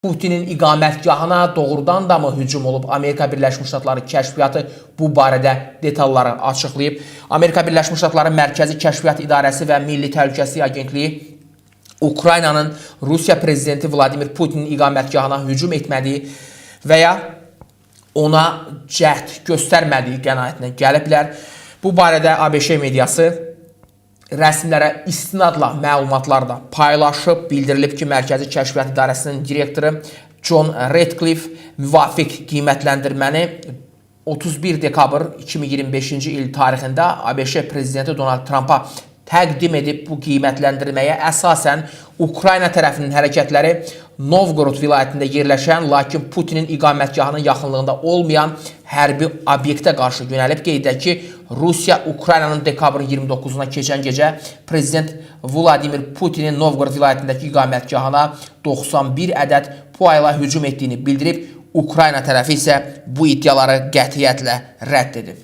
Putinin iqamətgahına doğrudan da mı hücum olub? Amerika Birləşmiş Ştatları kəşfiyyatı bu barədə detalları açıqlayıb. Amerika Birləşmiş Ştatları Mərkəzi Kəşfiyyat İdarəsi və Milli Təhlükəsizlik Agentliyi Ukraynanın Rusiya prezidenti Vladimir Putinin iqamətgahına hücum etmədiyi və ya ona cəhd göstərmədiyi qənaətinə gəliblər. Bu barədə ABŞ mediası rəsmilərə istinadla məlumatlar da paylaşıb. Bildirilib ki, Mərkəzi Kəşfiyyat İdarəsinin direktoru John Ratcliffe müvafiq qiymətləndirməni 31 dekabr 2025-ci il tarixində ABŞ prezidenti Donald Trumpa təqdim edib. Bu qiymətləndirməyə əsasən Ukrayna tərəfinin hərəkətləri Novgorod vilayətində yerləşən, lakin Putinin iqamətgahının yaxınlığında olmayan hərbi obyektə qarşı yönəlib. Qeyd edək ki, Rusiya Ukraynanın dekabrın 29-una keçən gecə prezident Vladimir Putinin Novgorod vilayətindəki iqamətgahına 91 ədəd PUA-yla hücum etdiyini bildirib. Ukrayna tərəfi isə bu iddiaları qətiyyətlə rədd edib.